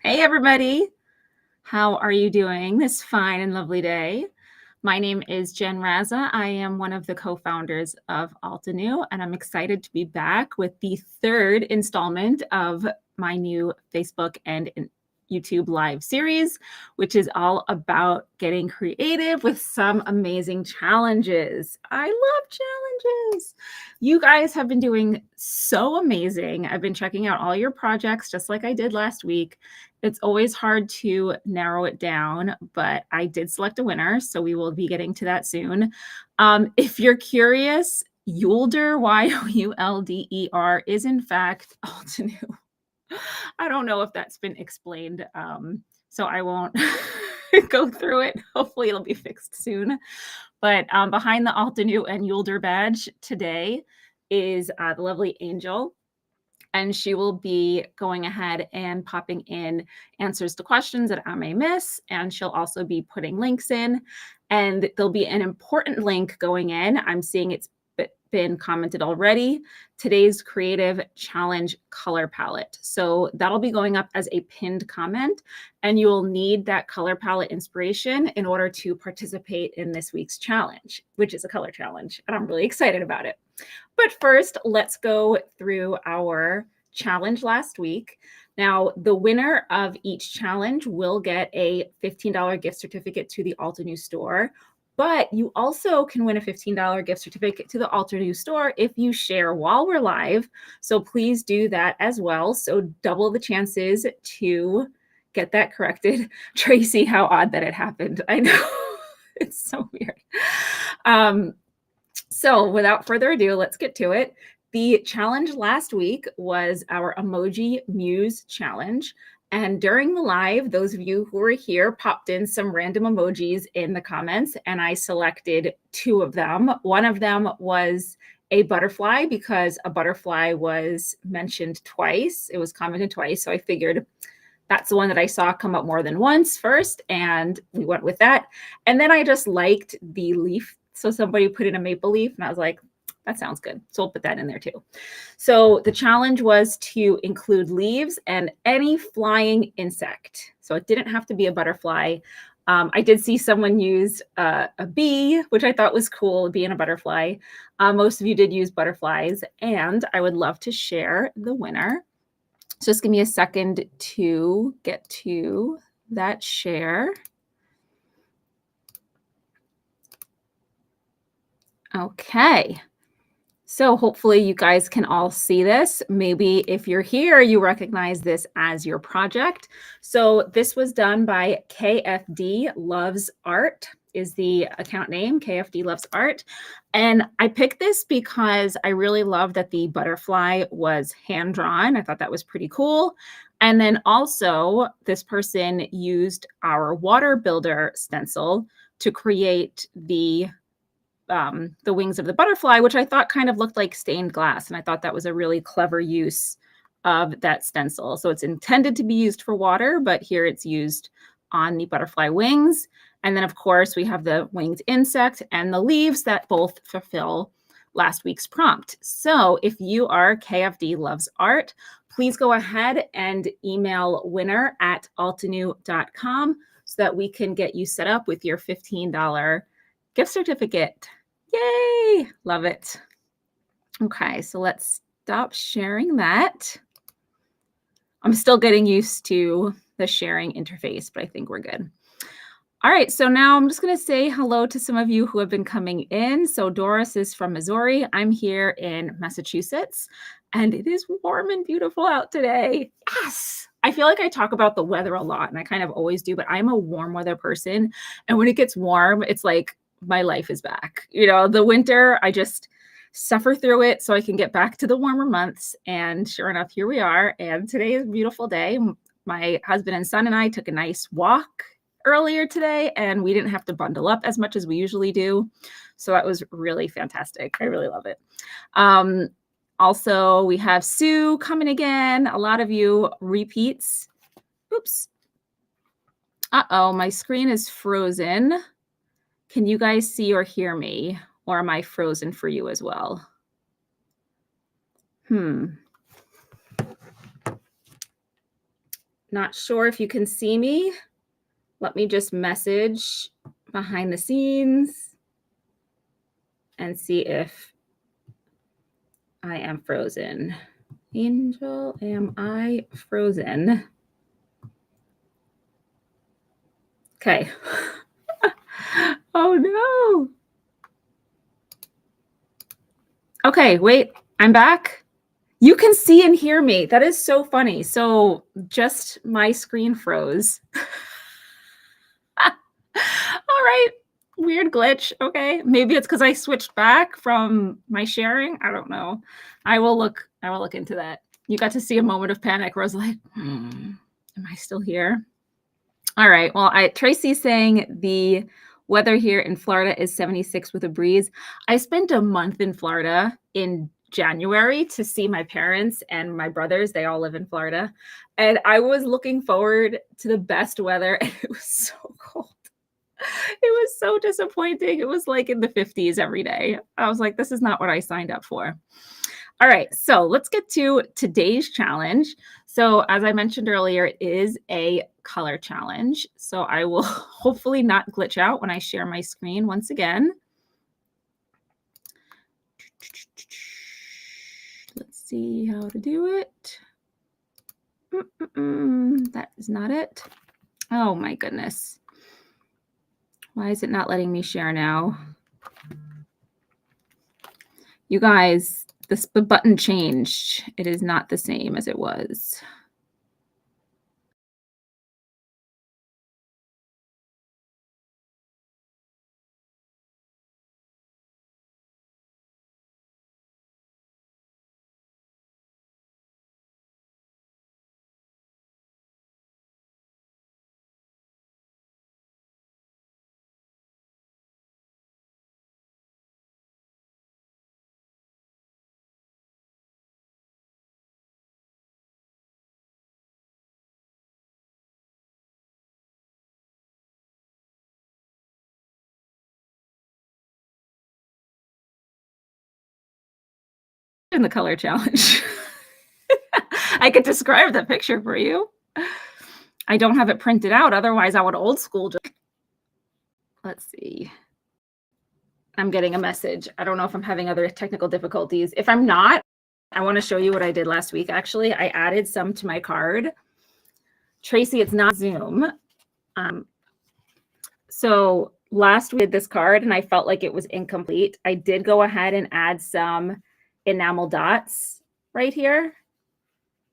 Hey everybody, how are you doing this fine and lovely day? My name is Jen Raza. I am one of the co-founders of Altenew, and I'm excited to be back with the third installment of my new Facebook and YouTube live series, which is all about getting creative with some amazing challenges. I love challenges. You guys have been doing so amazing. I've been checking out all your projects just like I did last week. It's always hard to narrow it down, but I did select a winner, so we will be getting to that soon. If you're curious, Yulder, Y-O-U-L-D-E-R, is in fact Altenew. I don't know if that's been explained, so I won't go through it. Hopefully it'll be fixed soon. But behind the Altenew and Yulder badge today is the lovely Angel. And she will be going ahead and popping in answers to questions that I may miss. And she'll also be putting links in. And there'll be an important link going in. I'm seeing it's been commented already. Today's creative challenge color palette. So that'll be going up as a pinned comment, and you will need that color palette inspiration in order to participate in this week's challenge, which is a color challenge. And I'm really excited about it. But first, let's go through our challenge last week. Now, the winner of each challenge will get a $15 gift certificate to the Altenew store. But you also can win a $15 gift certificate to the Altenew store if you share while we're live. So please do that as well. So double the chances to get that corrected. Tracy, how odd that it happened. I know. It's so weird. So without further ado, let's get to it. The challenge last week was our Emoji Muse challenge. And during the live, those of you who were here popped in some random emojis in the comments, and I selected 2 of them. One of them was a butterfly because a butterfly was mentioned twice. It was commented twice. So I figured that's the one that I saw come up more than once first, and we went with that. And then I just liked the leaf. So somebody put in a maple leaf, and I was like, that sounds good. So we'll put that in there too. So the challenge was to include leaves and any flying insect. So it didn't have to be a butterfly. I did see someone use a bee, which I thought was cool, a bee and a butterfly. Most of you did use butterflies, and I would love to share the winner. So just give me a second to get to that share. Okay. So hopefully you guys can all see this. Maybe if you're here, you recognize this as your project. So this was done by KFD Loves Art is the account name, KFD Loves Art. And I picked this because I really love that the butterfly was hand-drawn. I thought that was pretty cool. And then also this person used our water builder stencil to create the wings of the butterfly, which I thought kind of looked like stained glass. And I thought that was a really clever use of that stencil. So it's intended to be used for water, but here it's used on the butterfly wings. And then of course we have the winged insect and the leaves that both fulfill last week's prompt. So if you are KFD Loves Art, please go ahead and email winner@altenew.com so that we can get you set up with your $15 gift certificate. Yay! Love it. Okay, so let's stop sharing that. I'm still getting used to the sharing interface, but I think we're good. All right, so now I'm just going to say hello to some of you who have been coming in. So Doris is from Missouri. I'm here in Massachusetts, and it is warm and beautiful out today. Yes! I feel like I talk about the weather a lot, and I kind of always do, but I'm a warm weather person. And when it gets warm, it's like my life is back. You know, the winter, I just suffer through it so I can get back to the warmer months. And sure enough, here we are. And today is a beautiful day. My husband and son and I took a nice walk earlier today, and we didn't have to bundle up as much as we usually do. So that was really fantastic. I really love it. Also, we have Sue coming again. A lot of you repeats. Oops. Uh-oh, my screen is frozen. Can you guys see or hear me? Or am I frozen for you as well? Not sure if you can see me. Let me just message behind the scenes and see if I am frozen. Angel, am I frozen? Okay. Oh no. Okay, wait, I'm back. You can see and hear me. That is so funny. So just my screen froze. All right. Weird glitch. Okay. Maybe it's because I switched back from my sharing. I don't know. I will look into that. You got to see a moment of panic where I was like, am I still here? All right. Well, Tracy's saying the weather here in Florida is 76 with a breeze. I spent a month in Florida in January to see my parents and my brothers. They all live in Florida. And I was looking forward to the best weather, and it was so cold. It was so disappointing. It was like in the 50s every day. I was like, this is not what I signed up for. All right, so let's get to today's challenge. So as I mentioned earlier, it is a color challenge. So I will hopefully not glitch out when I share my screen once again. Let's see how to do it. That is not it. Oh my goodness. Why is it not letting me share now? You guys, the button changed. It is not the same as it was. In the color challenge. I could describe the picture for you. I don't have it printed out. Otherwise, I would old school. Let's see. I'm getting a message. I don't know if I'm having other technical difficulties. If I'm not, I want to show you what I did last week. Actually, I added some to my card. Tracy, it's not Zoom. So last we did this card and I felt like it was incomplete. I did go ahead and add some enamel dots right here.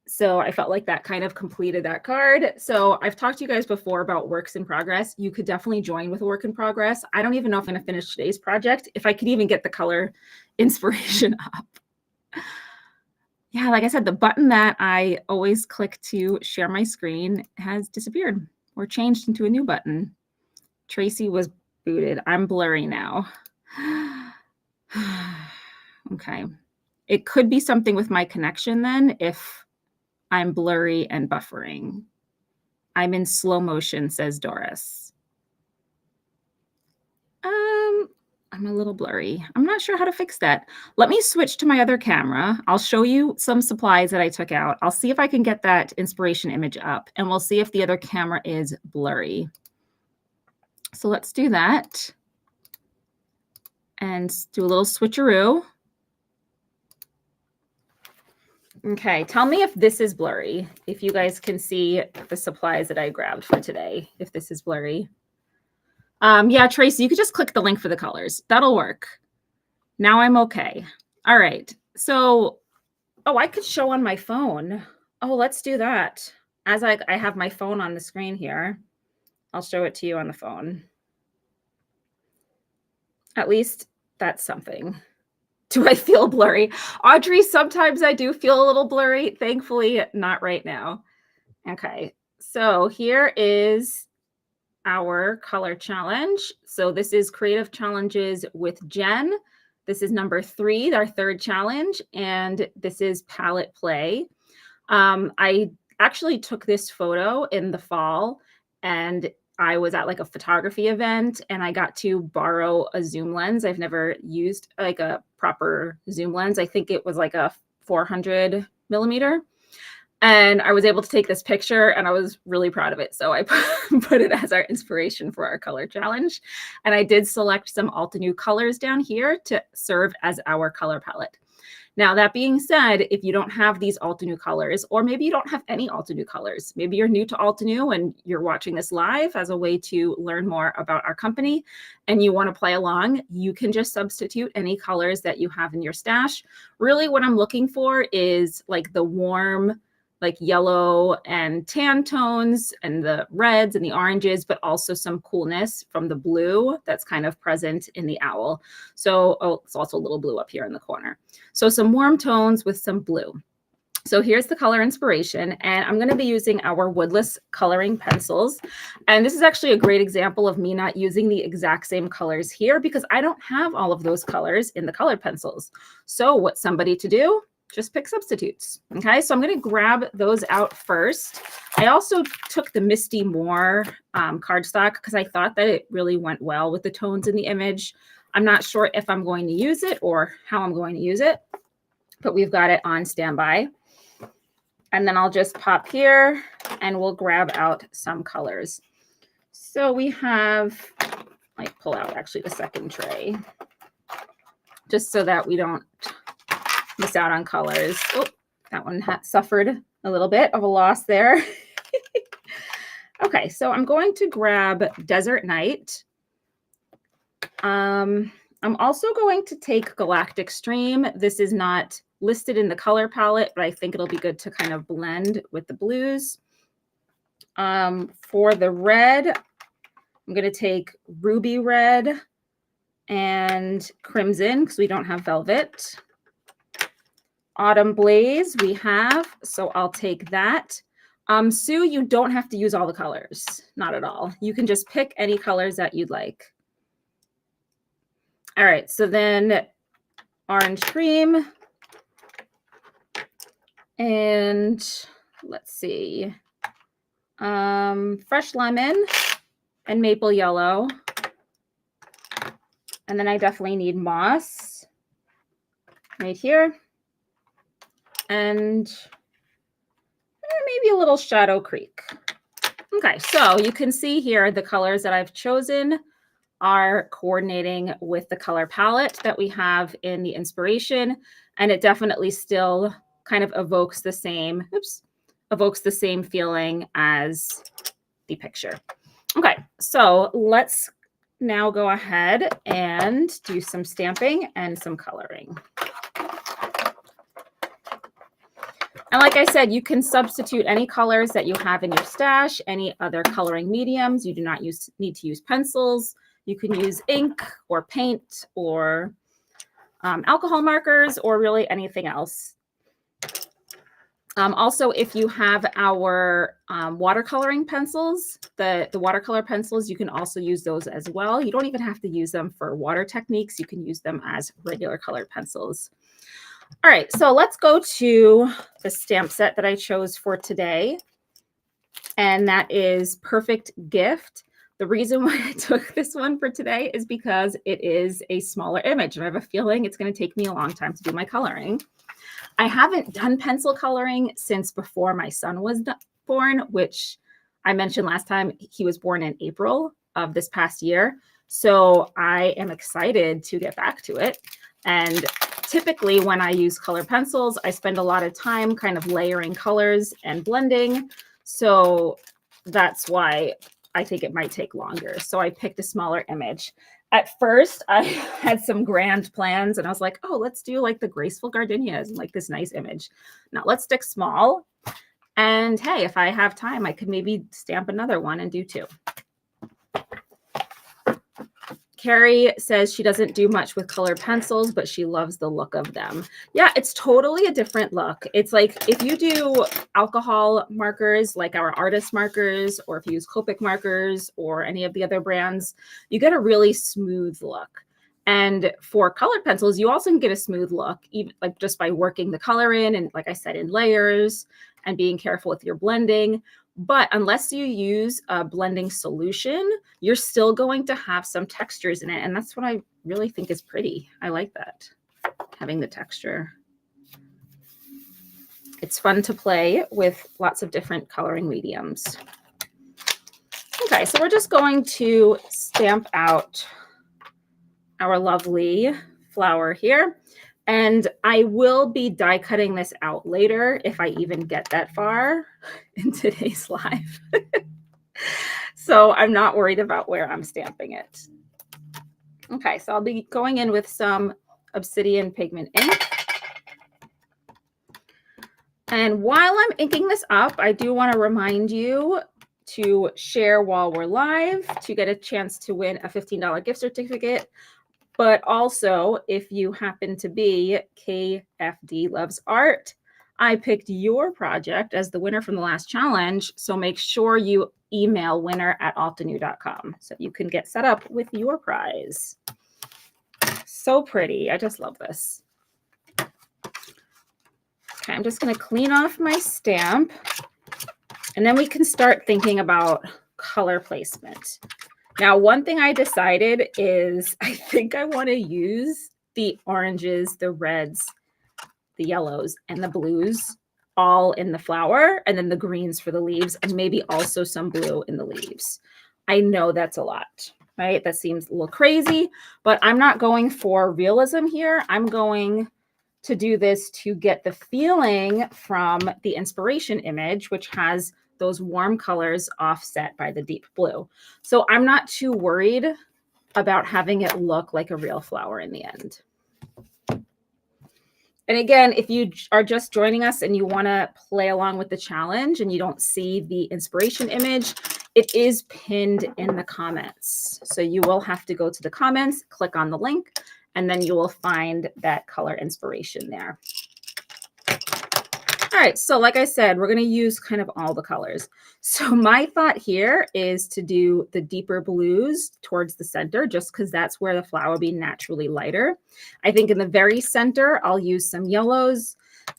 So I felt like that kind of completed that card. So I've talked to you guys before about works in progress. You could definitely join with a work in progress. I don't even know if I'm going to finish today's project, if I could even get the color inspiration up. Yeah, like I said, the button that I always click to share my screen has disappeared or changed into a new button. Tracy was booted. I'm blurry now. Okay. It could be something with my connection then if I'm blurry and buffering. I'm in slow motion, says Doris. I'm I'm a little blurry. I'm not sure how to fix that. Let me switch to my other camera. I'll show you some supplies that I took out. I'll see if I can get that inspiration image up, and we'll see if the other camera is blurry. So let's do that and do a little switcheroo. Okay, tell me if this is blurry, if you guys can see the supplies that I grabbed for today, if this is blurry. Yeah, Tracy, you could just click the link for the colors. That'll work. Now I'm okay. All right. So, oh, I could show on my phone. Oh, let's do that. As I have my phone on the screen here, I'll show it to you on the phone. At least that's something. Do I feel blurry? Audrey, sometimes I do feel a little blurry. Thankfully, not right now. Okay, so here is our color challenge. So this is Creative Challenges with Jen. This is number 3, our third challenge, and this is palette play. I actually took this photo in the fall, and I was at like a photography event, and I got to borrow a zoom lens. I've never used like a proper zoom lens. I think it was like a 400 millimeter. And I was able to take this picture, and I was really proud of it. So I put it as our inspiration for our color challenge. And I did select some Altenew colors down here to serve as our color palette. Now, that being said, if you don't have these Altenew colors, or maybe you don't have any Altenew colors, maybe you're new to Altenew and you're watching this live as a way to learn more about our company and you want to play along, you can just substitute any colors that you have in your stash. Really, what I'm looking for is like the warm, like yellow and tan tones and the reds and the oranges, but also some coolness from the blue that's kind of present in the owl. So, oh, it's also a little blue up here in the corner. So some warm tones with some blue. So here's the color inspiration, and I'm going to be using our woodless coloring pencils. And this is actually a great example of me not using the exact same colors here because I don't have all of those colors in the color pencils. So what's somebody to do? Just pick substitutes. Okay, so I'm going to grab those out first. I also took the Misty Moore cardstock because I thought that it really went well with the tones in the image. I'm not sure if I'm going to use it or how I'm going to use it, but we've got it on standby. And then I'll just pop here and we'll grab out some colors. So we have, like, pull out actually the second tray, just so that we don't miss out on colors. Oh, that one suffered a little bit of a loss there. Okay, so I'm going to grab Desert Night. I'm also going to take Galactic Stream. This is not listed in the color palette, but I think it'll be good to kind of blend with the blues. For the red, I'm going to take Ruby Red and Crimson because we don't have Velvet. Autumn Blaze we have, so I'll take that. Sue, you don't have to use all the colors, not at all. You can just pick any colors that you'd like. All right, so then Orange Cream, and let's see, Fresh Lemon and Maple Yellow. And then I definitely need Moss right here. And maybe a little Shadow Creek. Okay, so you can see here the colors that I've chosen are coordinating with the color palette that we have in the inspiration, and it definitely still kind of evokes the same, feeling as the picture. Okay, so let's now go ahead and do some stamping and some coloring. And like I said, you can substitute any colors that you have in your stash, any other coloring mediums. You do not need to use pencils. You can use ink or paint or alcohol markers or really anything else. Also, if you have our watercoloring pencils, the watercolor pencils, you can also use those as well. You don't even have to use them for water techniques. You can use them as regular colored pencils. All right, so let's go to the stamp set that I chose for today. And that is Perfect Gift The reason why I took this one for today is because it is a smaller image, and I have a feeling it's going to take me a long time to do my coloring. I haven't done pencil coloring since before my son was born, which I mentioned last time. He was born in April of this past year. So I am excited to get back to it. And typically when I use color pencils, I spend a lot of time kind of layering colors and blending. So that's why I think it might take longer. So I picked a smaller image. At first, I had some grand plans and I was like, oh, let's do like the graceful gardenias and like this nice image. Now let's stick small. And hey, if I have time, I could maybe stamp another one and do two. Carrie says she doesn't do much with colored pencils, but she loves the look of them. Yeah, it's totally a different look. It's like if you do alcohol markers, like our artist markers, or if you use Copic markers or any of the other brands, you get a really smooth look. And for colored pencils, you also can get a smooth look, even like just by working the color in, and like I said, in layers and being careful with your blending. But unless you use a blending solution, you're still going to have some textures in it. And that's what I really think is pretty. I like that, having the texture. It's fun to play with lots of different coloring mediums. Okay, so we're just going to stamp out our lovely flower here. And I will be die cutting this out later if I even get that far in today's live. So I'm not worried about where I'm stamping it. Okay, so I'll be going in with some Obsidian pigment ink. And while I'm inking this up, I do want to remind you to share while we're live to get a chance to win a $15 gift certificate. But also, if you happen to be KFD Loves Art, I picked your project as the winner from the last challenge. So make sure you email winner@altenew.com so you can get set up with your prize. So pretty. I just love this. Okay, I'm just going to clean off my stamp. And then we can start thinking about color placement. Now, one thing I decided is I think I want to use the oranges, the reds, the yellows, and the blues all in the flower, and then the greens for the leaves, and maybe also some blue in the leaves. I know that's a lot, right? That seems a little crazy, but I'm not going for realism here. I'm going to do this to get the feeling from the inspiration image, which has those warm colors offset by the deep blue. So I'm not too worried about having it look like a real flower in the end. And again, if you are just joining us and you want to play along with the challenge and you don't see the inspiration image, it is pinned in the comments. So you will have to go to the comments, click on the link, and then you will find that color inspiration there. All right, so like I said, we're going to use kind of all the colors. So my thought here is to do the deeper blues towards the center, just because that's where the flower will be naturally lighter. I think in the very center, I'll use some yellows.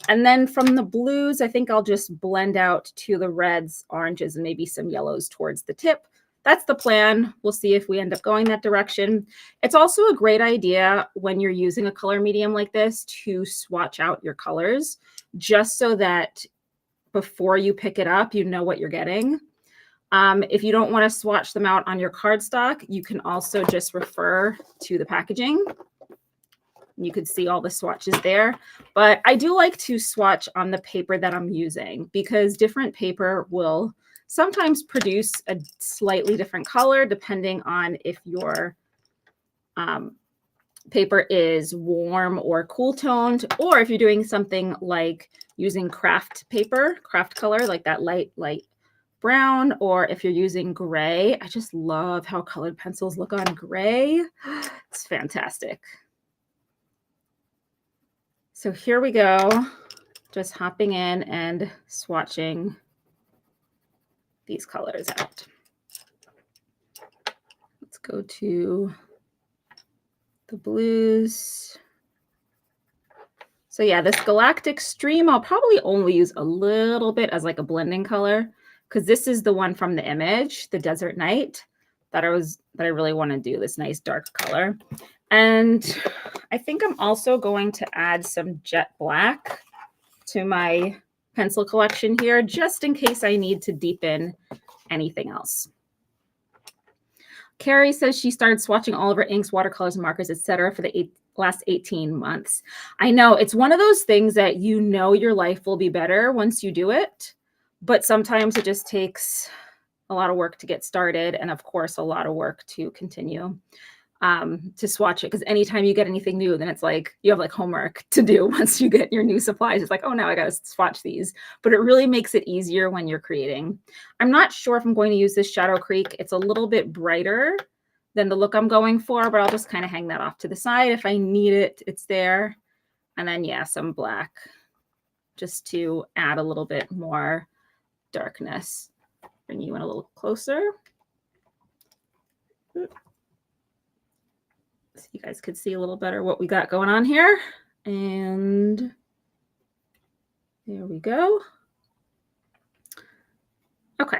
And then from the blues, I think I'll just blend out to the reds, oranges, and maybe some yellows towards the tip. That's the plan. We'll see if we end up going that direction. It's also a great idea when you're using a color medium like this to swatch out your colors, just so that before you pick it up, you know what you're getting. If you don't want to swatch them out on your cardstock, you can also just refer to the packaging. You could see all the swatches there. But I do like to swatch on the paper that I'm using, because different paper will sometimes produce a slightly different color depending on if your paper is warm or cool toned, or if you're doing something like using craft paper, craft color, like that light brown, or if you're using gray. I just love how colored pencils look on gray. It's fantastic. So here we go, just hopping in and swatching these colors out. Let's go to the blues. So yeah, this Galactic Stream, I'll probably only use a little bit as like a blending color, because this is the one from the image, the Desert Night. that I really want to do this nice dark color. And I think I'm also going to add some jet black to my pencil collection here, just in case I need to deepen anything else. Carrie says she started swatching all of her inks, watercolors, markers, etc. for the last 18 months. I know it's one of those things that you know your life will be better once you do it, but sometimes it just takes a lot of work to get started, and of course a lot of work to continue to swatch it, because anytime you get anything new, then it's like you have like homework to do once you get your new supplies. It's like, oh, now I gotta swatch these. But it really makes it easier when you're creating. I'm not sure if I'm going to use this Shadow Creek. It's a little bit brighter than the look I'm going for, but I'll just kind of hang that off to the side. If I need it, it's there. And then yeah, some black just to add a little bit more darkness. Bring you in a little closer. So you guys could see a little better what we got going on here. And there we go. Okay,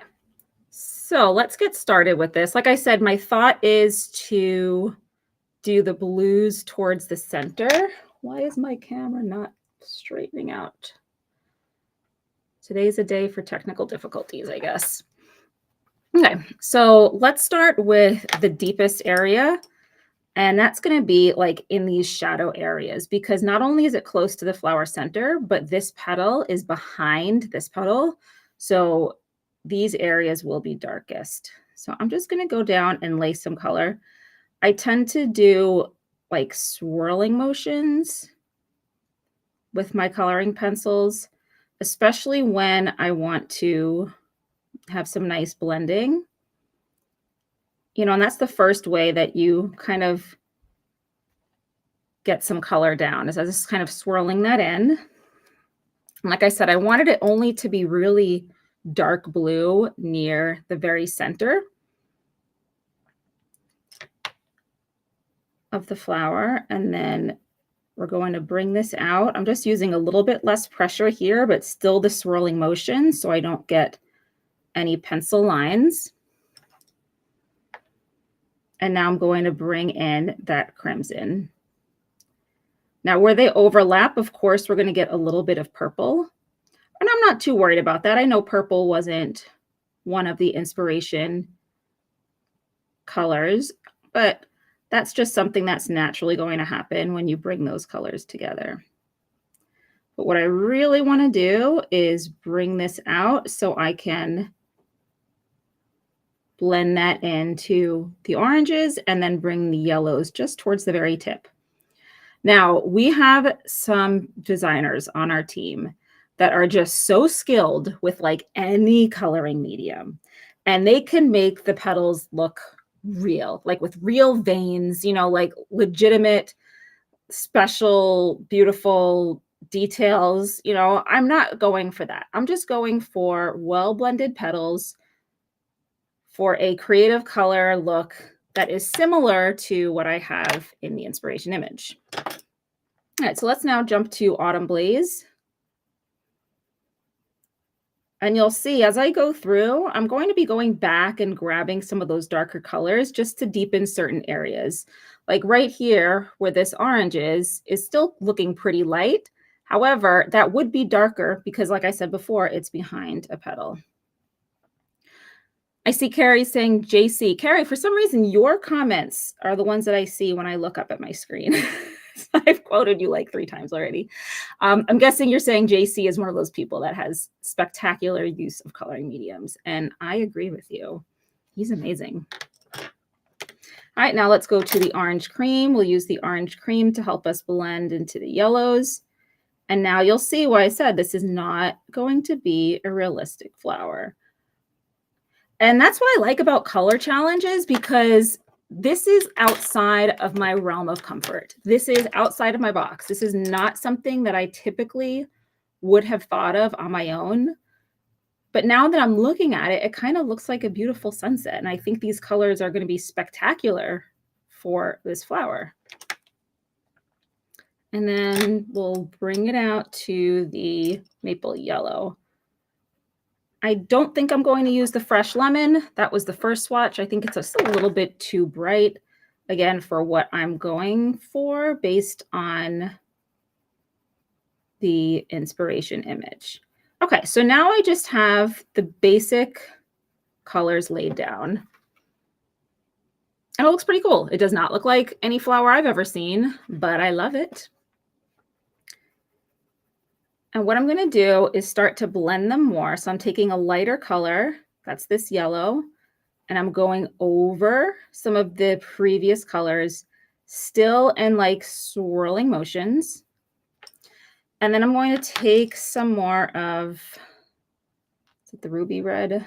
so let's get started with this. Like I said, my thought is to do the blues towards the center. Why is my camera not straightening out? Today's a day for technical difficulties, I guess. Okay, so let's start with the deepest area. And that's going to be like in these shadow areas, because not only is it close to the flower center, but this petal is behind this petal. So these areas will be darkest. So I'm just going to go down and lay some color. I tend to do like swirling motions with my coloring pencils, especially when I want to have some nice blending. You know, and that's the first way that you kind of get some color down, is I just kind of swirling that in. And like I said, I wanted it only to be really dark blue near the very center of the flower. And then we're going to bring this out. I'm just using a little bit less pressure here, but still the swirling motion so I don't get any pencil lines. And now I'm going to bring in that crimson. Now, where they overlap, of course, we're going to get a little bit of purple. And I'm not too worried about that. I know purple wasn't one of the inspiration colors, but that's just something that's naturally going to happen when you bring those colors together. But what I really want to do is bring this out so I can blend that into the oranges and then bring the yellows just towards the very tip. Now, we have some designers on our team that are just so skilled with like any coloring medium, and they can make the petals look real, like with real veins, you know, like legitimate, special, beautiful details. You know, I'm not going for that. I'm just going for well-blended petals for a creative color look that is similar to what I have in the inspiration image. All right, so let's now jump to Autumn Blaze. And you'll see as I go through, I'm going to be going back and grabbing some of those darker colors just to deepen certain areas. Like right here where this orange is still looking pretty light. However, that would be darker because, like I said before, it's behind a petal. I see Carrie saying JC. Carrie, for some reason, your comments are the ones that I see when I look up at my screen. I've quoted you like 3 times already. I'm guessing you're saying JC is one of those people that has spectacular use of coloring mediums. And I agree with you. He's amazing. All right, now let's go to the orange cream. We'll use the orange cream to help us blend into the yellows. And now you'll see why I said this is not going to be a realistic flower. And that's what I like about color challenges, because this is outside of my realm of comfort. This is outside of my box. This is not something that I typically would have thought of on my own. But now that I'm looking at it, it kind of looks like a beautiful sunset. And I think these colors are going to be spectacular for this flower. And then we'll bring it out to the maple yellow. I don't think I'm going to use the fresh lemon. That was the first swatch. I think it's just a little bit too bright, again, for what I'm going for based on the inspiration image. Okay, so now I just have the basic colors laid down. And it looks pretty cool. It does not look like any flower I've ever seen, but I love it. And what I'm going to do is start to blend them more. So I'm taking a lighter color, that's this yellow, and I'm going over some of the previous colors, still in like swirling motions. And then I'm going to take some more of, is it the ruby red?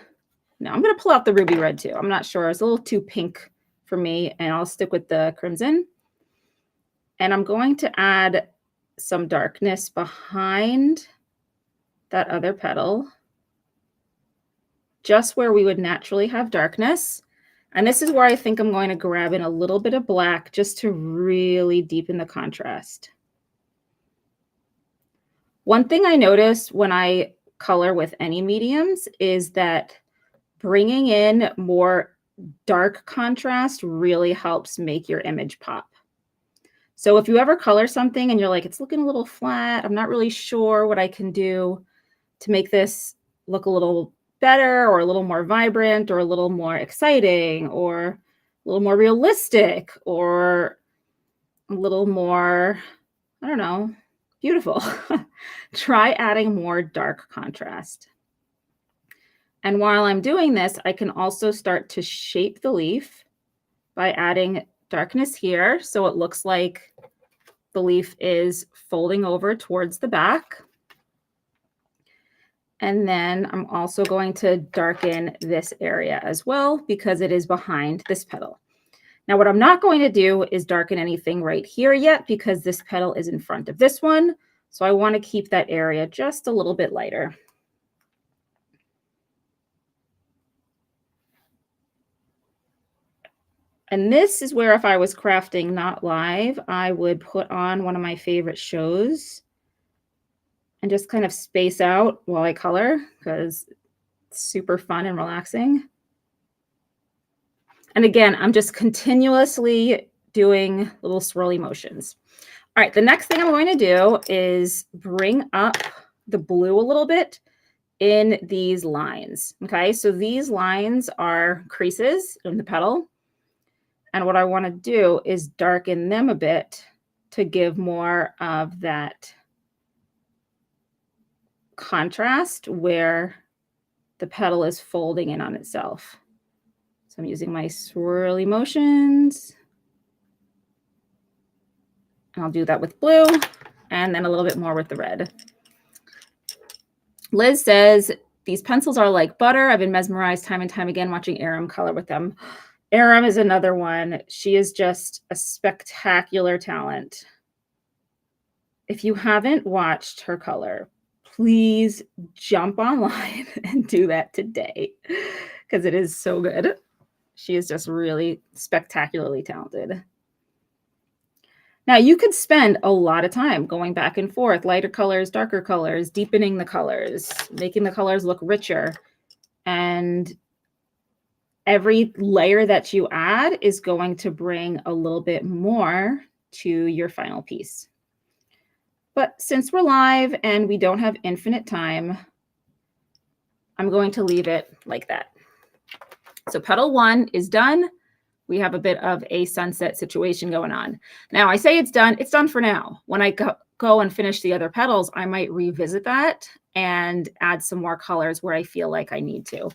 No, I'm going to pull out the ruby red too. I'm not sure. It's a little too pink for me, and I'll stick with the crimson. And I'm going to add some darkness behind that other petal, just where we would naturally have darkness. And this is where I think I'm going to grab in a little bit of black just to really deepen the contrast. One thing I notice when I color with any mediums is that bringing in more dark contrast really helps make your image pop. So if you ever color something and you're like, it's looking a little flat, I'm not really sure what I can do to make this look a little better or a little more vibrant or a little more exciting or a little more realistic or a little more, I don't know, beautiful. Try adding more dark contrast. And while I'm doing this, I can also start to shape the leaf by adding darkness here. So it looks like the leaf is folding over towards the back. And then I'm also going to darken this area as well because it is behind this petal. Now, what I'm not going to do is darken anything right here yet because this petal is in front of this one. So I want to keep that area just a little bit lighter. And this is where if I was crafting not live, I would put on one of my favorite shows and just kind of space out while I color because it's super fun and relaxing. And again, I'm just continuously doing little swirly motions. All right, the next thing I'm going to do is bring up the blue a little bit in these lines. Okay, so these lines are creases in the petal. And what I want to do is darken them a bit to give more of that contrast where the petal is folding in on itself. So I'm using my swirly motions. And I'll do that with blue and then a little bit more with the red. Liz says, these pencils are like butter. I've been mesmerized time and time again watching Aram color with them. Aram is another one. She is just a spectacular talent. If you haven't watched her color, please jump online and do that today because it is so good. She is just really spectacularly talented. Now, you could spend a lot of time going back and forth, lighter colors, darker colors, deepening the colors, making the colors look richer. And every layer that you add is going to bring a little bit more to your final piece. But since we're live and we don't have infinite time, I'm going to leave it like that. So petal 1 is done. We have a bit of a sunset situation going on. Now I say it's done for now. When I go and finish the other petals, I might revisit that and add some more colors where I feel like I need to.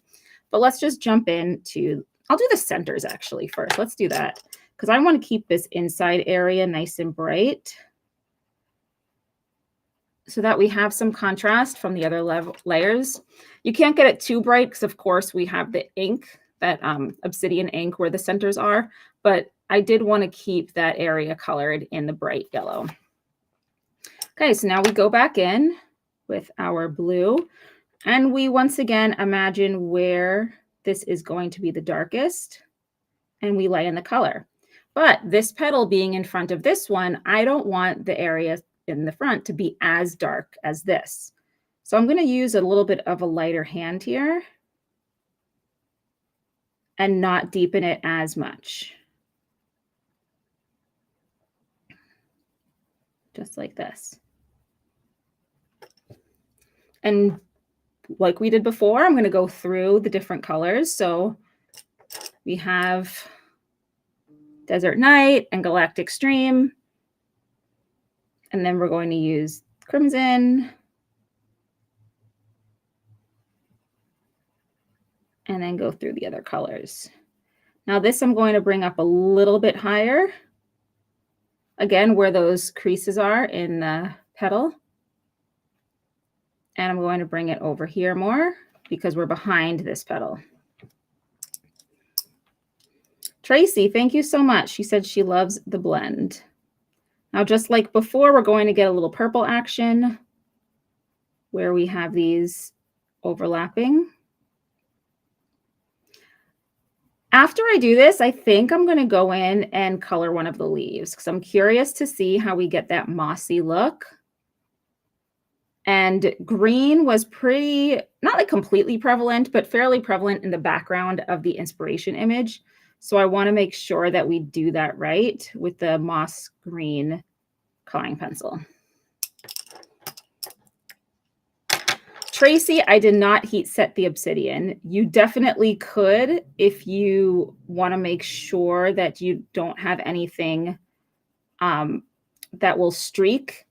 But let's just jump into, I'll do the centers actually first. Let's do that because I want to keep this inside area nice and bright so that we have some contrast from the other layers. You can't get it too bright because of course we have the ink, that obsidian ink where the centers are, but I did want to keep that area colored in the bright yellow. Okay, so now we go back in with our blue and we once again imagine where this is going to be the darkest and we lay in the color. But this petal being in front of this one, I don't want the area in the front to be as dark as this. So I'm going to use a little bit of a lighter hand here and not deepen it as much. Just like this. And like we did before, I'm going to go through the different colors. So we have Desert Night and Galactic Stream. And then we're going to use Crimson. And then go through the other colors. Now this I'm going to bring up a little bit higher. Again, where those creases are in the petal. And I'm going to bring it over here more because we're behind this petal. Tracy, thank you so much. She said she loves the blend. Now, just like before, we're going to get a little purple action where we have these overlapping. After I do this, I think I'm going to go in and color one of the leaves because I'm curious to see how we get that mossy look. And green was pretty, not like completely prevalent, but fairly prevalent in the background of the inspiration image. So I want to make sure that we do that right with the moss green coloring pencil. Tracy, I did not heat set the obsidian. You definitely could if you want to make sure that you don't have anything that will streak.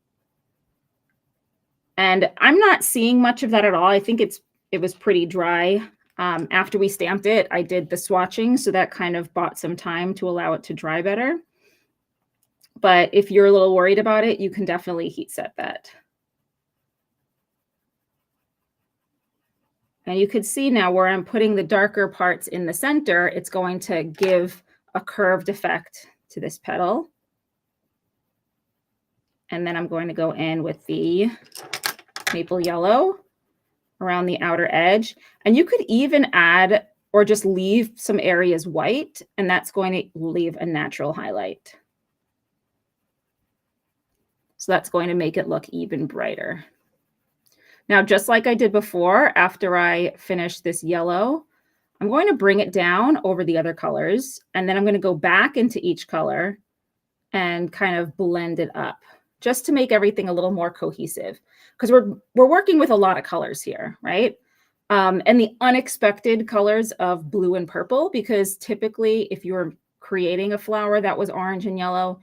And I'm not seeing much of that at all. I think it was pretty dry. After we stamped it, I did the swatching, so that kind of bought some time to allow it to dry better. But if you're a little worried about it, you can definitely heat set that. And you could see now where I'm putting the darker parts in the center, it's going to give a curved effect to this petal. And then I'm going to go in with the maple yellow around the outer edge. And you could even add or just leave some areas white, and that's going to leave a natural highlight. So that's going to make it look even brighter. Now, just like I did before, after I finish this yellow, I'm going to bring it down over the other colors, and then I'm going to go back into each color and kind of blend it up just to make everything a little more cohesive, because we're working with a lot of colors here, right? And the unexpected colors of blue and purple, because typically if you were creating a flower that was orange and yellow,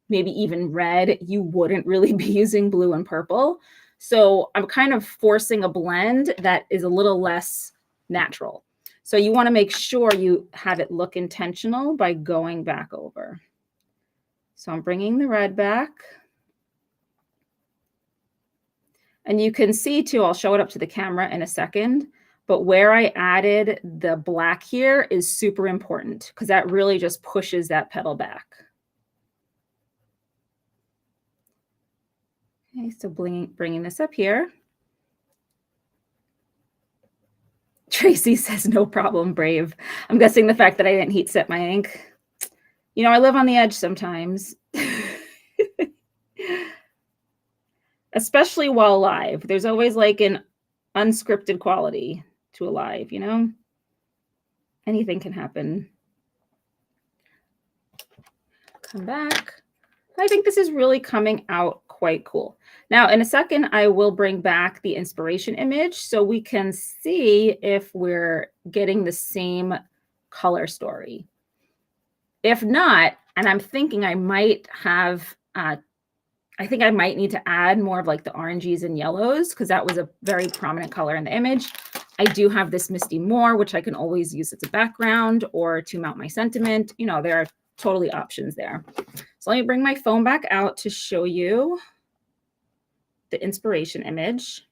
maybe even red, you wouldn't really be using blue and purple. So I'm kind of forcing a blend that is a little less natural. So you want to make sure you have it look intentional by going back over. So I'm bringing the red back. And you can see too, I'll show it up to the camera in a second, but where I added the black here is super important because that really just pushes that petal back. Okay, so bringing this up here. Tracy says, no problem, brave. I'm guessing the fact that I didn't heat set my ink. You know, I live on the edge sometimes. Especially while live. There's always like an unscripted quality to a live, you know? Anything can happen. Come back. I think this is really coming out quite cool. Now, in a second, I will bring back the inspiration image so we can see if we're getting the same color story. If not, and I'm thinking I might have, I think I might need to add more of like the oranges and yellows because that was a very prominent color in the image. I do have this Misty Moore, which I can always use as a background or to mount my sentiment. You know, there are totally options there. So let me bring my phone back out to show you the inspiration image.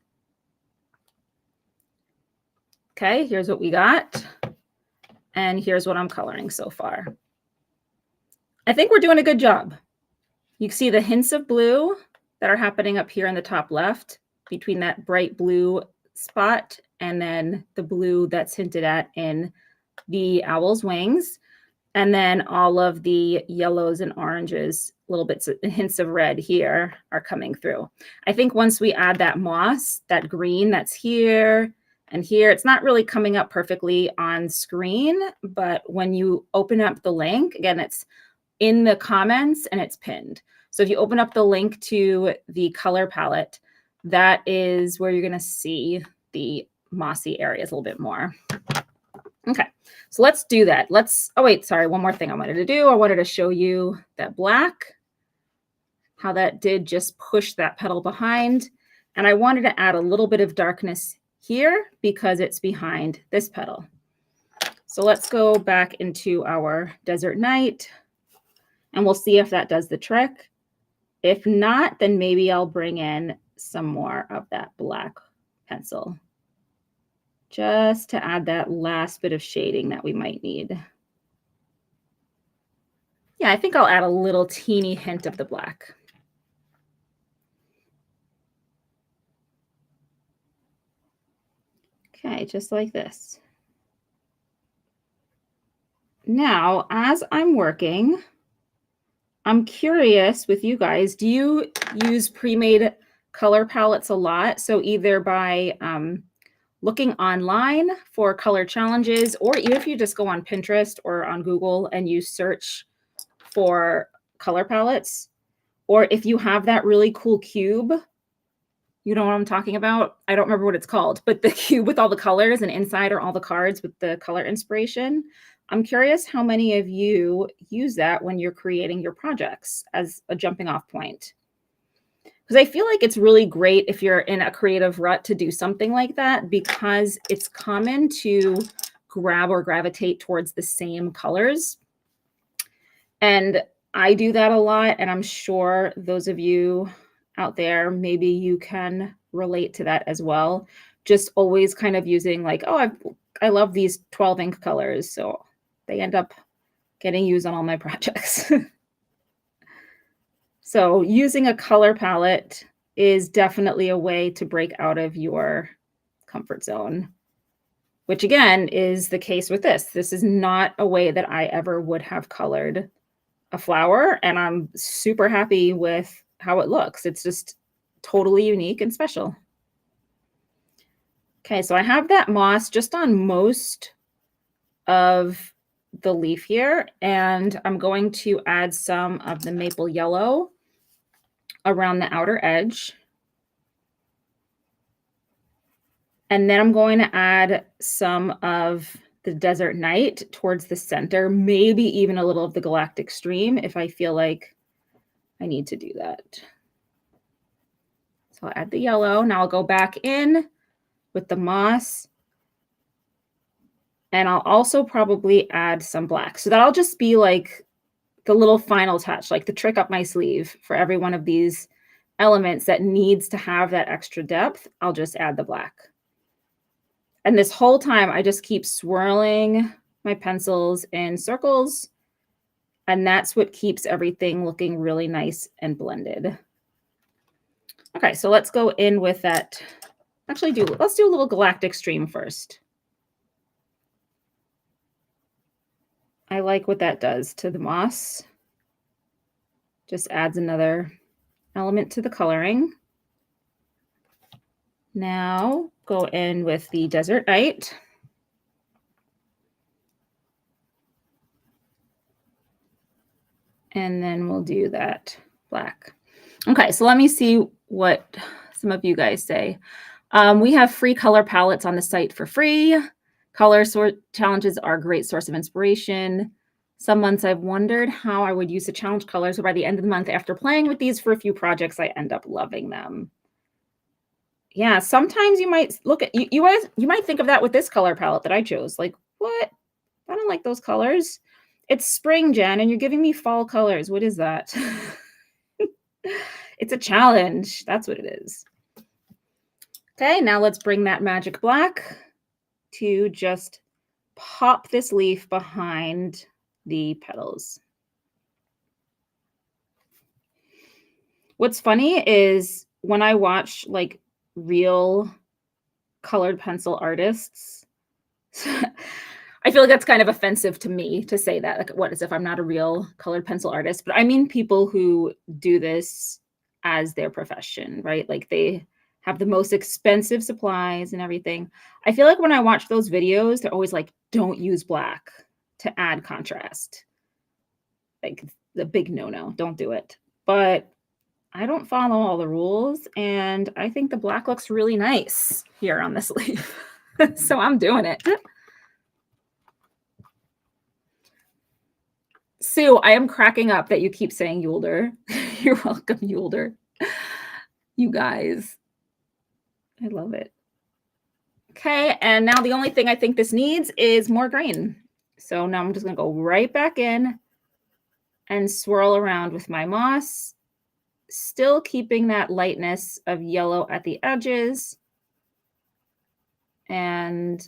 Okay, here's what we got. And here's what I'm coloring so far. I think we're doing a good job. You can see the hints of blue that are happening up here in the top left between that bright blue spot and then the blue that's hinted at in the owl's wings. And then all of the yellows and oranges, little bits, hints of red here are coming through. I think once we add that moss, that green that's here and here, it's not really coming up perfectly on screen, but when you open up the link, again, it's in the comments and it's pinned. So if you open up the link to the color palette, that is where you're going to see the mossy areas a little bit more. Okay, so let's do that. Oh wait, sorry, one more thing I wanted to do. I wanted to show you that black, how that did just push that petal behind. And I wanted to add a little bit of darkness here because it's behind this petal. So let's go back into our Desert Night and we'll see if that does the trick. If not, then maybe I'll bring in some more of that black pencil, just to add that last bit of shading that we might need. Yeah, I think I'll add a little teeny hint of the black. Okay, just like this. Now, as I'm working, I'm curious with you guys, do you use pre-made color palettes a lot? So either by looking online for color challenges, or even if you just go on Pinterest or on Google and you search for color palettes, or if you have that really cool cube, you know what I'm talking about? I don't remember what it's called, but the cube with all the colors and inside are all the cards with the color inspiration. I'm curious how many of you use that when you're creating your projects as a jumping off point. Because I feel like it's really great if you're in a creative rut to do something like that, because it's common to grab or gravitate towards the same colors. And I do that a lot. And I'm sure those of you out there, maybe you can relate to that as well. Just always kind of using like, oh, I love these 12 ink colors. So they end up getting used on all my projects. So using a color palette is definitely a way to break out of your comfort zone, which again is the case with this. This is not a way that I ever would have colored a flower, and I'm super happy with how it looks. It's just totally unique and special. Okay, so I have that moss just on most of the leaf here, and I'm going to add some of the maple yellow around the outer edge. And then I'm going to add some of the Desert Night towards the center, maybe even a little of the Galactic Stream if I feel like I need to do that. So I'll add the yellow. Now I'll go back in with the moss. And I'll also probably add some black. So that'll just be like the little final touch, like the trick up my sleeve for every one of these elements that needs to have that extra depth. I'll just add the black. And this whole time I just keep swirling my pencils in circles. And that's what keeps everything looking really nice and blended. Okay, so let's go in with that. Actually, let's do a little Galactic Stream first. I like what that does to the moss. Just adds another element to the coloring. Now go in with the Desert Night. And then we'll do that black. Okay, so let me see what some of you guys say. We have free color palettes on the site for free. Color sort challenges are a great source of inspiration. Some months I've wondered how I would use the challenge colors, but by the end of the month, after playing with these for a few projects, I end up loving them. Yeah, sometimes you might look at you might think of that with this color palette that I chose. Like, what? I don't like those colors. It's spring, Jen, and you're giving me fall colors. What is that? It's a challenge. That's what it is. Okay, now let's bring that magic black to just pop this leaf behind the petals. What's funny is when I watch like real colored pencil artists, I feel feel like that's kind of offensive to me to say that. Like, what, as if I'm not a real colored pencil artist? But I mean people who do this as their profession, right? Like they have the most expensive supplies and everything. I feel like when I watch those videos, they're always like, don't use black to add contrast. Like the big no-no, don't do it. But I don't follow all the rules, and I think the black looks really nice here on this leaf. So I'm doing it. Sue, I am cracking up that you keep saying Yulder. You're welcome, Yulder. You guys. I love it. Okay, and now the only thing I think this needs is more green. So now I'm just going to go right back in and swirl around with my moss, still keeping that lightness of yellow at the edges. And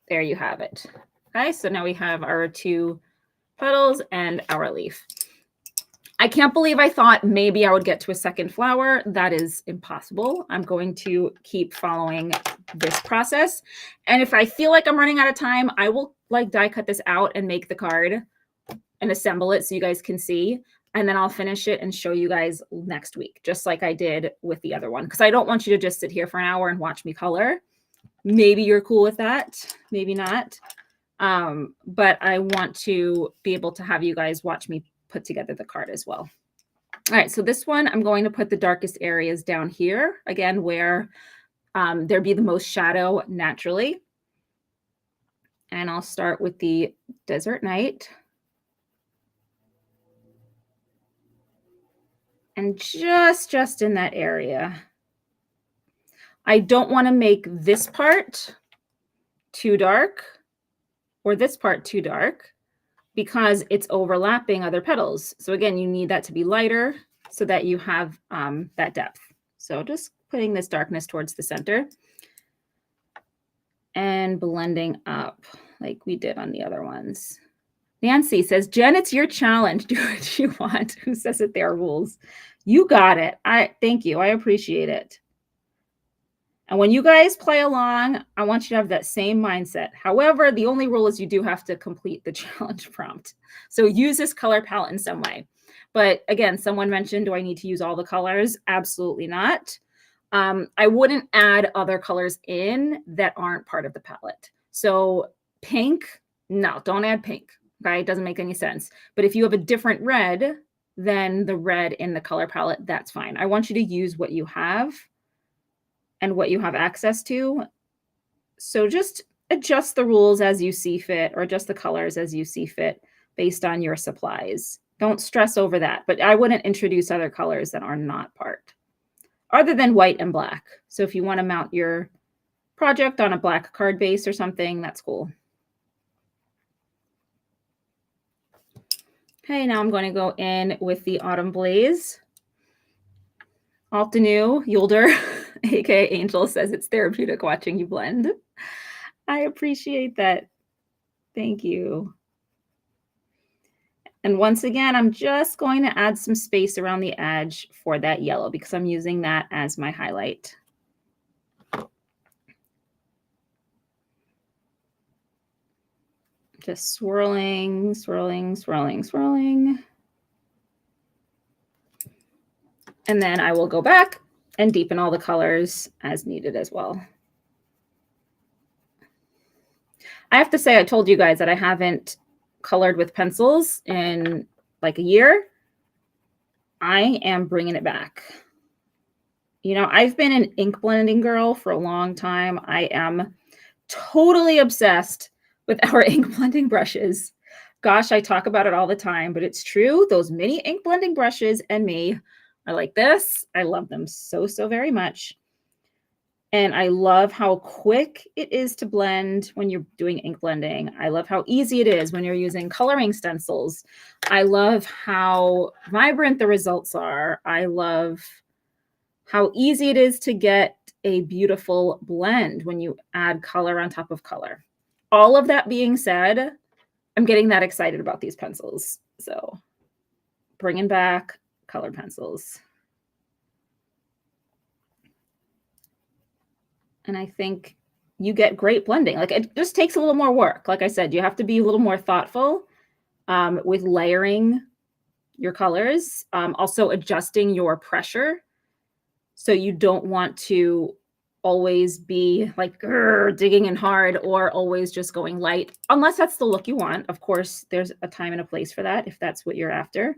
there you have it. Okay, so now we have our 2 petals and our leaf. I can't believe I thought maybe I would get to a second flower. That is impossible. I'm going to keep following this process. And if I feel like I'm running out of time, I will like die cut this out and make the card and assemble it so you guys can see. And then I'll finish it and show you guys next week, just like I did with the other one. Because I don't want you to just sit here for an hour and watch me color. Maybe you're cool with that, maybe not. But I want to be able to have you guys watch me put together the card as well. All right, so this one, I'm going to put the darkest areas down here, again, where there'd be the most shadow naturally. And I'll start with the Desert Night. And just in that area. I don't want to make this part too dark or this part too dark, because it's overlapping other petals. So again, you need that to be lighter so that you have that depth. So just putting this darkness towards the center and blending up like we did on the other ones. Nancy says, Jen, it's your challenge. Do what you want. Who says that there are rules? You got it. Thank you. I appreciate it. And when you guys play along, I want you to have that same mindset. However, the only rule is you do have to complete the challenge prompt. So use this color palette in some way. But again, someone mentioned, do I need to use all the colors? Absolutely not. I wouldn't add other colors in that aren't part of the palette. So pink, no, don't add pink. Okay, it doesn't make any sense. But if you have a different red than the red in the color palette, that's fine. I want you to use what you have and what you have access to. So just adjust the rules as you see fit, or adjust the colors as you see fit based on your supplies. Don't stress over that, but I wouldn't introduce other colors that are not part, other than white and black. So if you want to mount your project on a black card base or something, that's cool. Okay, now I'm going to go in with the Autumn Blaze. Altenew, Yulder, aka Angel, says it's therapeutic watching you blend. I appreciate that. Thank you. And once again, I'm just going to add some space around the edge for that yellow because I'm using that as my highlight. Just swirling, swirling, swirling, swirling. And then I will go back and deepen all the colors as needed as well. I have to say, I told you guys that I haven't colored with pencils in like a year. I am bringing it back. You know, I've been an ink blending girl for a long time. I am totally obsessed with our ink blending brushes. Gosh, I talk about it all the time, but it's true. Those mini ink blending brushes and me are like this. I love them so, so very much. And I love how quick it is to blend when you're doing ink blending. I love how easy it is when you're using coloring stencils. I love how vibrant the results are. I love how easy it is to get a beautiful blend when you add color on top of color. All of that being said, I'm getting that excited about these pencils. So bringing back colored pencils. And I think you get great blending. Like it just takes a little more work. Like I said, you have to be a little more thoughtful with layering your colors, also adjusting your pressure. So you don't want to always be like digging in hard or always just going light, unless that's the look you want. Of course, there's a time and a place for that if that's what you're after.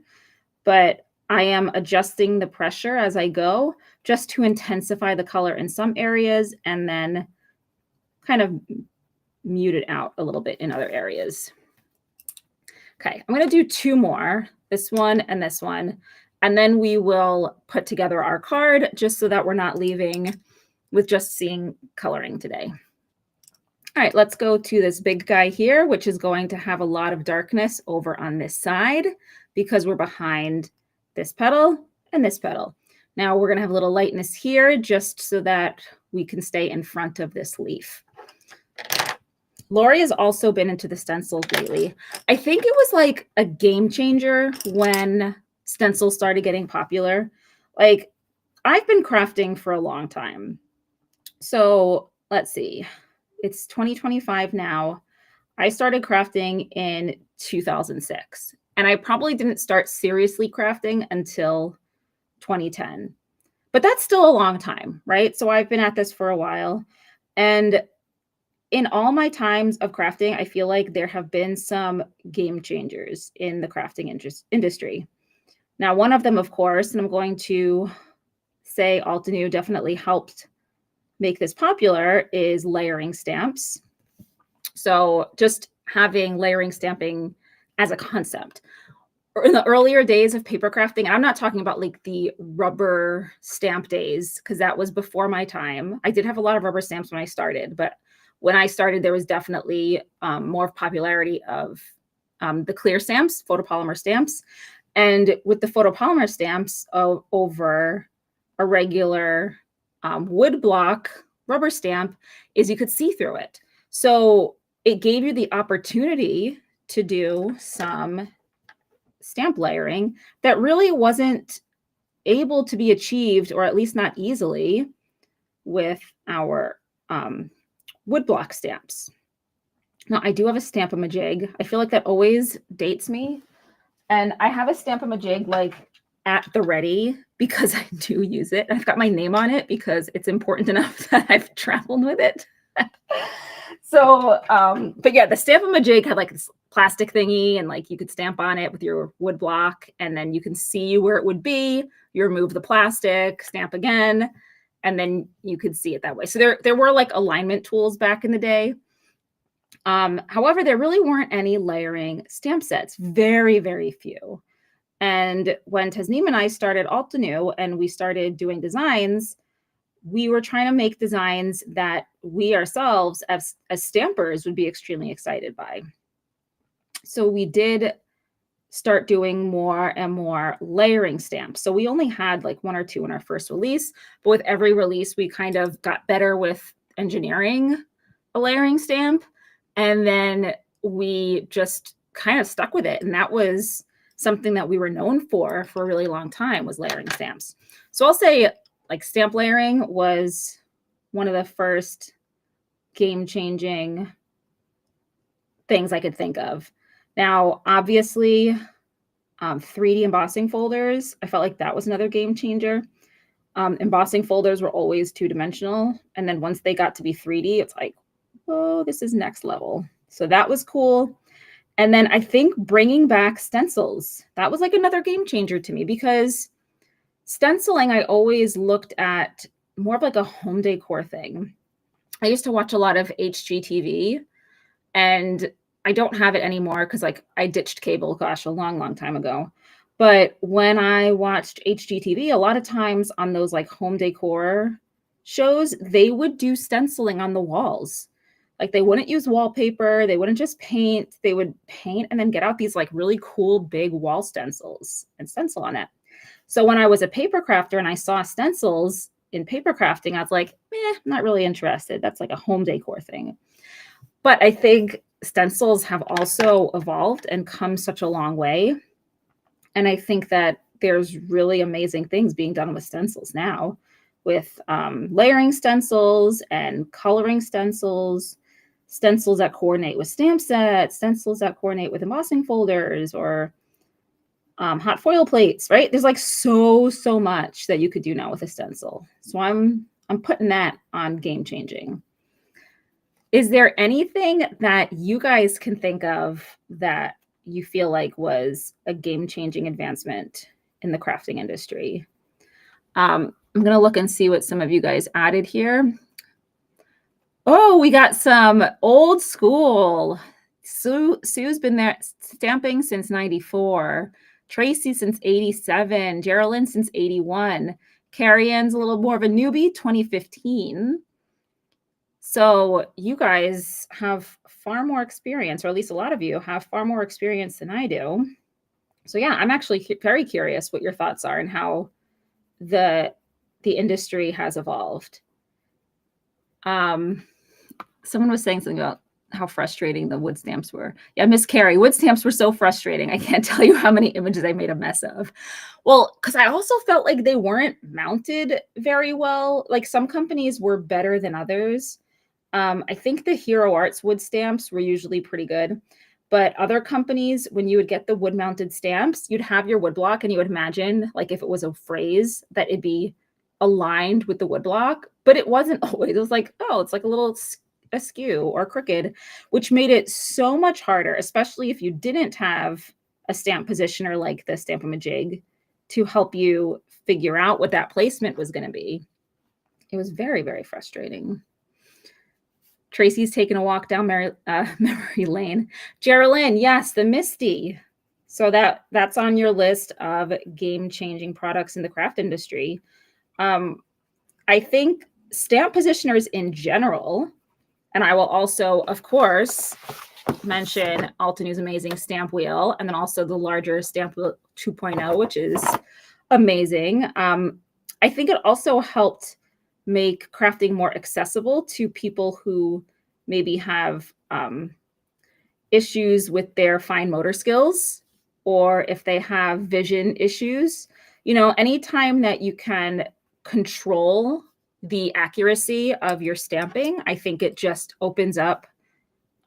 But I am adjusting the pressure as I go just to intensify the color in some areas and then kind of mute it out a little bit in other areas. Okay, I'm going to do two more, this one and this one, and then we will put together our card just so that we're not leaving with just seeing coloring today. All right, let's go to this big guy here, which is going to have a lot of darkness over on this side because we're behind this petal and this petal. Now we're going to have a little lightness here just so that we can stay in front of this leaf. Lori has also been into the stencils lately. I think it was like a game changer when stencils started getting popular. Like, I've been crafting for a long time. So let's see, it's 2025 now. I started crafting in 2006, and I probably didn't start seriously crafting until 2010. But that's still a long time, right? So I've been at this for a while. And in all my times of crafting, I feel like there have been some game changers in the crafting industry. Now, one of them, of course, and I'm going to say Altenew definitely helped make this popular, is layering stamps. So just having layering stamping as a concept. In the earlier days of paper crafting, and I'm not talking about like the rubber stamp days, because that was before my time. I did have a lot of rubber stamps when I started, but when I started, there was definitely more popularity of the clear stamps, photopolymer stamps. And with the photopolymer stamps over a regular wood block rubber stamp is you could see through it. So it gave you the opportunity to do some stamp layering that really wasn't able to be achieved, or at least not easily, with our woodblock stamps. Now, I do have a Stamp-a-Majig. I feel like that always dates me. And I have a Stamp-a-Majig like at the ready because I do use it. I've got my name on it because it's important enough that I've traveled with it. So, but yeah, the Stamp-a-Majig had like this plastic thingy, and like you could stamp on it with your wood block, and then you can see where it would be. You remove the plastic, stamp again, and then you could see it that way. So there were like alignment tools back in the day. However, there really weren't any layering stamp sets, very, very few. And when Tasneem and I started Altenew and we started doing designs, we were trying to make designs that we ourselves as stampers would be extremely excited by. So we did start doing more and more layering stamps. So we only had like one or two in our first release, but with every release, we kind of got better with engineering a layering stamp. And then we just kind of stuck with it. And that was something that we were known for a really long time, was layering stamps. So I'll say like stamp layering was one of the first game-changing things I could think of. Now, obviously, 3D embossing folders, I felt like that was another game changer. Embossing folders were always two-dimensional. And then once they got to be 3D, it's like, oh, this is next level. So that was cool. And then I think bringing back stencils, that was like another game changer to me, because stenciling, I always looked at more of like a home decor thing. I used to watch a lot of HGTV, and I don't have it anymore because like I ditched cable, gosh, a long, long time ago. But when I watched HGTV, a lot of times on those like home decor shows, they would do stenciling on the walls. Like they wouldn't use wallpaper. They wouldn't just paint. They would paint and then get out these like really cool big wall stencils and stencil on it. So when I was a paper crafter and I saw stencils in paper crafting, I was like, I'm not really interested. That's like a home decor thing. But I think stencils have also evolved and come such a long way. And I think that there's really amazing things being done with stencils now, with layering stencils and coloring stencils, stencils that coordinate with stamp sets, stencils that coordinate with embossing folders, or hot foil plates, right? There's like so much that you could do now with a stencil. So I'm putting that on game changing. Is there anything that you guys can think of that you feel like was a game changing advancement in the crafting industry? I'm going to look and see what some of you guys added here. Oh, we got some old school. Sue's been there stamping since 94. Tracy since 87. Geraldine since 81. Carrie Ann's a little more of a newbie, 2015. So you guys have far more experience, or at least a lot of you have far more experience than I do. So yeah, I'm actually very curious what your thoughts are and how the industry has evolved. Someone was saying something about how frustrating the wood stamps were. Yeah, Miss Carrie, wood stamps were so frustrating. I can't tell you how many images I made a mess of. Well, because I also felt like they weren't mounted very well. Like some companies were better than others. I think the Hero Arts wood stamps were usually pretty good. But other companies, when you would get the wood mounted stamps, you'd have your wood block and you would imagine like if it was a phrase that it'd be aligned with the wood block, but it wasn't always. It was like, oh, it's like a little askew or crooked, which made it so much harder, especially if you didn't have a stamp positioner like the Stamp-A-Majig to help you figure out what that placement was going to be. It was very, very frustrating. Tracy's taking a walk down memory lane. Geraldine, yes, the Misty. So that's on your list of game-changing products in the craft industry. I think stamp positioners in general, and I will also, of course, mention Altenew's amazing stamp wheel, and then also the larger stamp wheel 2.0, which is amazing. I think it also helped make crafting more accessible to people who maybe have issues with their fine motor skills, or if they have vision issues. You know, anytime that you can control the accuracy of your stamping, I think it just opens up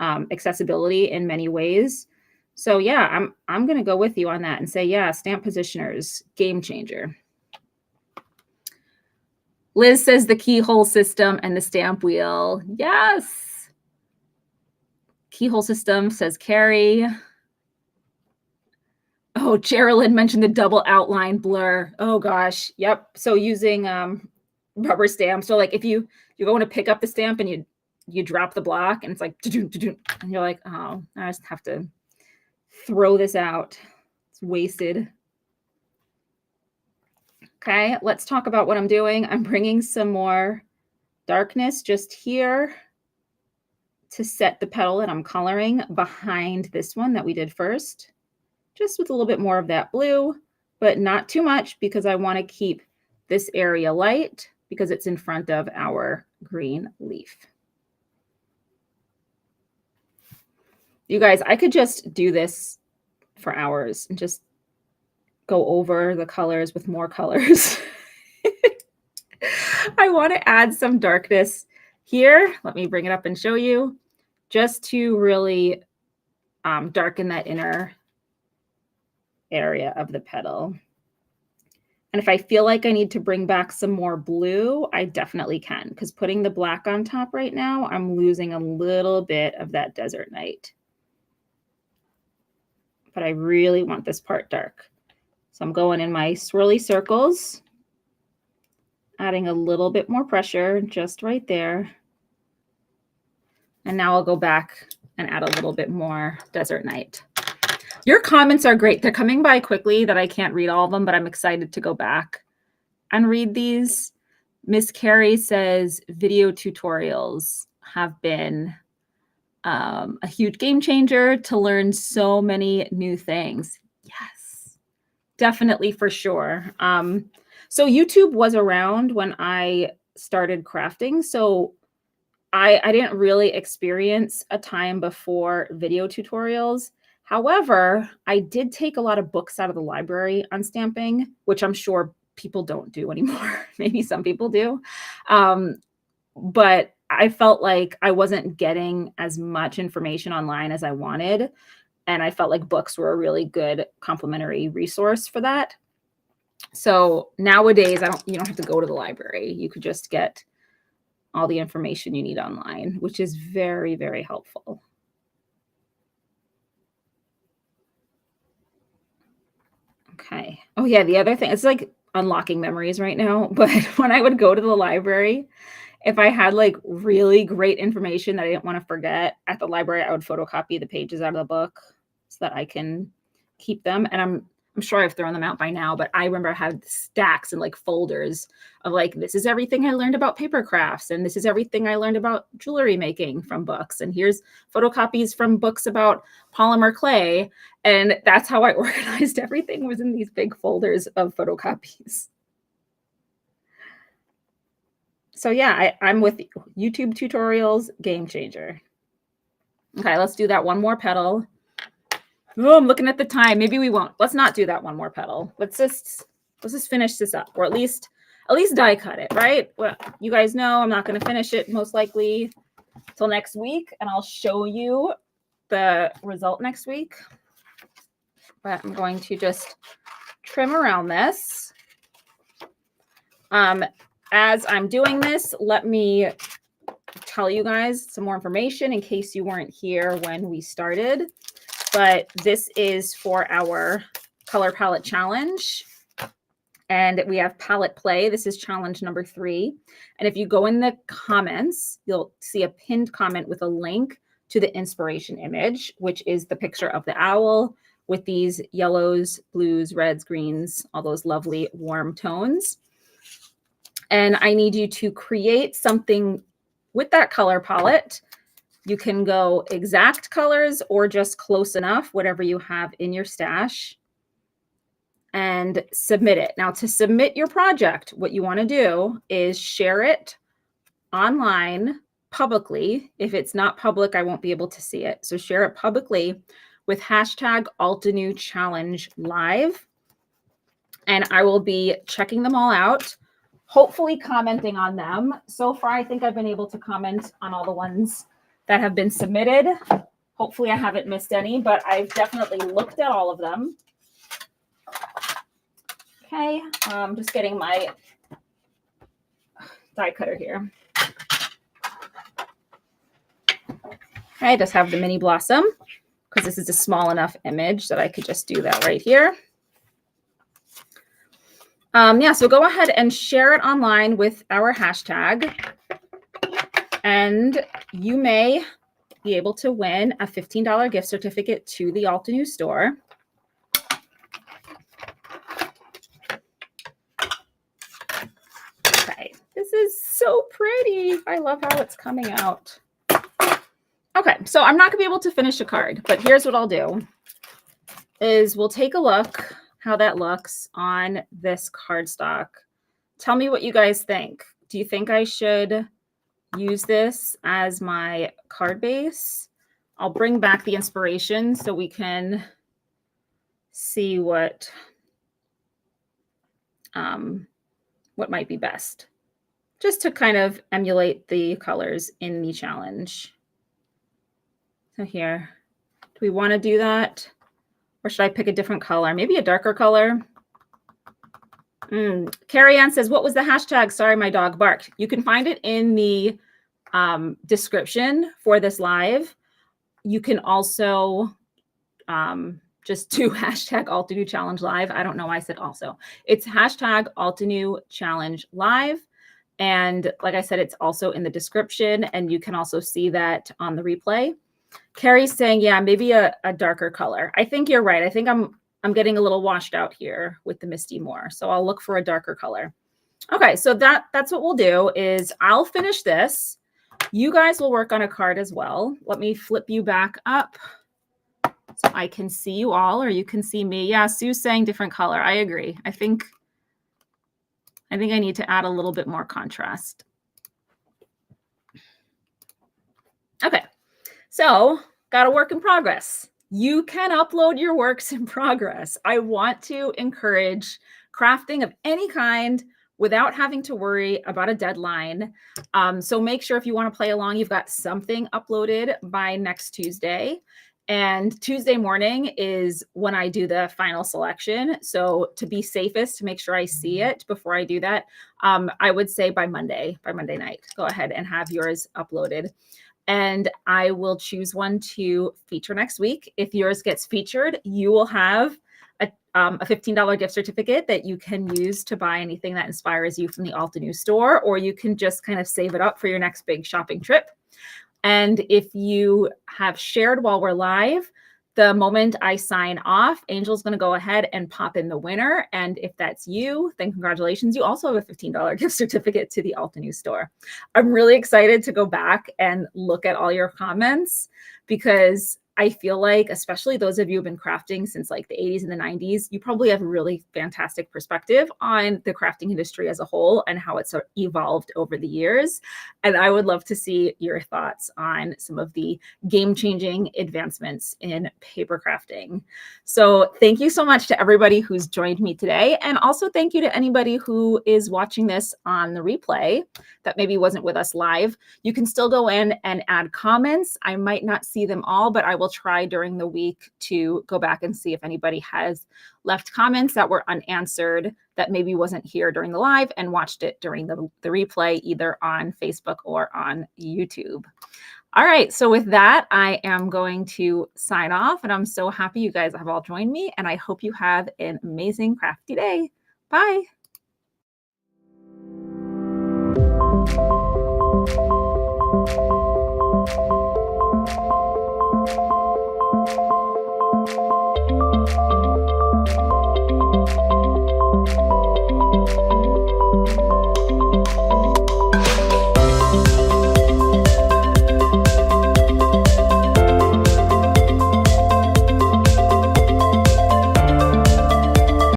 accessibility in many ways. So yeah, I'm going to go with you on that and say, yeah, stamp positioners, game changer. Liz says the keyhole system and the stamp wheel. Yes. Keyhole system, says Carrie. Oh, Geraldine mentioned the double outline blur. Oh gosh. Yep. So using rubber stamps. So like if you're going to pick up the stamp and you drop the block and it's like, and you're like, oh, I just have to throw this out. It's wasted. Okay, let's talk about what I'm doing. I'm bringing some more darkness just here to set the petal that I'm coloring behind this one that we did first, just with a little bit more of that blue, but not too much because I want to keep this area light because it's in front of our green leaf. You guys, I could just do this for hours and just go over the colors with more colors. I want to add some darkness here. Let me bring it up and show you, just to really darken that inner area of the petal. And if I feel like I need to bring back some more blue, I definitely can, because putting the black on top right now, I'm losing a little bit of that desert night. But I really want this part dark. So I'm going in my swirly circles, adding a little bit more pressure just right there. And now I'll go back and add a little bit more desert night. Your comments are great. They're coming by quickly that I can't read all of them, but I'm excited to go back and read these. Miss Carrie says video tutorials have been a huge game changer to learn so many new things. Yes, definitely, for sure. So YouTube was around when I started crafting. So I didn't really experience a time before video tutorials. However, I did take a lot of books out of the library on stamping, which I'm sure people don't do anymore. Maybe some people do. But I felt like I wasn't getting as much information online as I wanted. And I felt like books were a really good complementary resource for that. So nowadays, you don't have to go to the library. You could just get all the information you need online, which is very, very helpful. Okay. Oh yeah, the other thing, it's like unlocking memories right now, but when I would go to the library, if I had like really great information that I didn't want to forget at the library, I would photocopy the pages out of the book so that I can keep them. And I'm sure I've thrown them out by now, but I remember I had stacks and like folders of like, this is everything I learned about paper crafts, and this is everything I learned about jewelry making from books. And here's photocopies from books about polymer clay. And that's how I organized everything, was in these big folders of photocopies. So yeah, I'm with you. YouTube tutorials, game changer. Okay, let's do that one more petal. Oh, I'm looking at the time. Maybe we won't. Let's not do that one more petal. Let's just finish this up, or at least die cut it, right? Well, you guys know I'm not going to finish it most likely till next week, and I'll show you the result next week. But I'm going to just trim around this. As I'm doing this, let me tell you guys some more information in case you weren't here when we started. But this is for our color palette challenge. And we have palette play. This is challenge number 3. And if you go in the comments, you'll see a pinned comment with a link to the inspiration image, which is the picture of the owl with these yellows, blues, reds, greens, all those lovely warm tones. And I need you to create something with that color palette. You can go exact colors or just close enough, whatever you have in your stash, and submit it. Now, to submit your project, what you want to do is share it online publicly. If it's not public, I won't be able to see it. So share it publicly with hashtag Altenew Challenge Live. And I will be checking them all out, hopefully commenting on them. So far, I think I've been able to comment on all the ones that have been submitted. Hopefully I haven't missed any, but I've definitely looked at all of them. Okay, I'm just getting my die cutter here. I just have the mini blossom because this is a small enough image that I could just do that right here. Yeah, so go ahead and share it online with our hashtag, and you may be able to win a $15 gift certificate to the Altenew store. Okay, this is so pretty. I love how it's coming out. Okay, so I'm not gonna be able to finish a card, but here's what I'll do is we'll take a look how that looks on this cardstock. Tell me what you guys think. Do you think I should use this as my card base? I'll bring back the inspiration so we can see what might be best, just to kind of emulate the colors in the challenge. So here, do we want to do that? Or should I pick a different color? Maybe a darker color. Carrie Ann says, what was the hashtag? Sorry, my dog barked. You can find it in the description for this live. You can also just do hashtag Altenew Challenge Live. I don't know why I said also. It's hashtag Altenew Challenge Live. And like I said, it's also in the description, and you can also see that on the replay. Carrie's saying, yeah, maybe a darker color. I think you're right. I think I'm getting a little washed out here with the Misty Moore. So I'll look for a darker color. Okay, so that's what we'll do is I'll finish this. You guys will work on a card as well. Let me flip you back up so I can see you all, or you can see me. Yeah, Sue's saying different color. I agree. I think I need to add a little bit more contrast. Okay. So, got a work in progress. You can upload your works in progress. I want to encourage crafting of any kind without having to worry about a deadline. So make sure if you want to play along, you've got something uploaded by next Tuesday. And Tuesday morning is when I do the final selection. So to be safest, to make sure I see it before I do that, I would say by Monday night, go ahead and have yours uploaded. And I will choose one to feature next week. If yours gets featured, you will have a $15 gift certificate that you can use to buy anything that inspires you from the Altenew store, or you can just kind of save it up for your next big shopping trip. And if you have shared while we're live, the moment I sign off, Angel's going to go ahead and pop in the winner. And if that's you, then congratulations. You also have a $15 gift certificate to the Altenew store. I'm really excited to go back and look at all your comments, because I feel like, especially those of you who've been crafting since like the 80s and the 90s, you probably have a really fantastic perspective on the crafting industry as a whole and how it's evolved over the years. And I would love to see your thoughts on some of the game-changing advancements in paper crafting. So thank you so much to everybody who's joined me today. And also thank you to anybody who is watching this on the replay that maybe wasn't with us live. You can still go in and add comments. I might not see them all, but I will try during the week to go back and see if anybody has left comments that were unanswered that maybe wasn't here during the live and watched it during the replay, either on Facebook or on YouTube. All right, so with that, I am going to sign off, and I'm so happy you guys have all joined me, and I hope you have an amazing crafty day. Bye.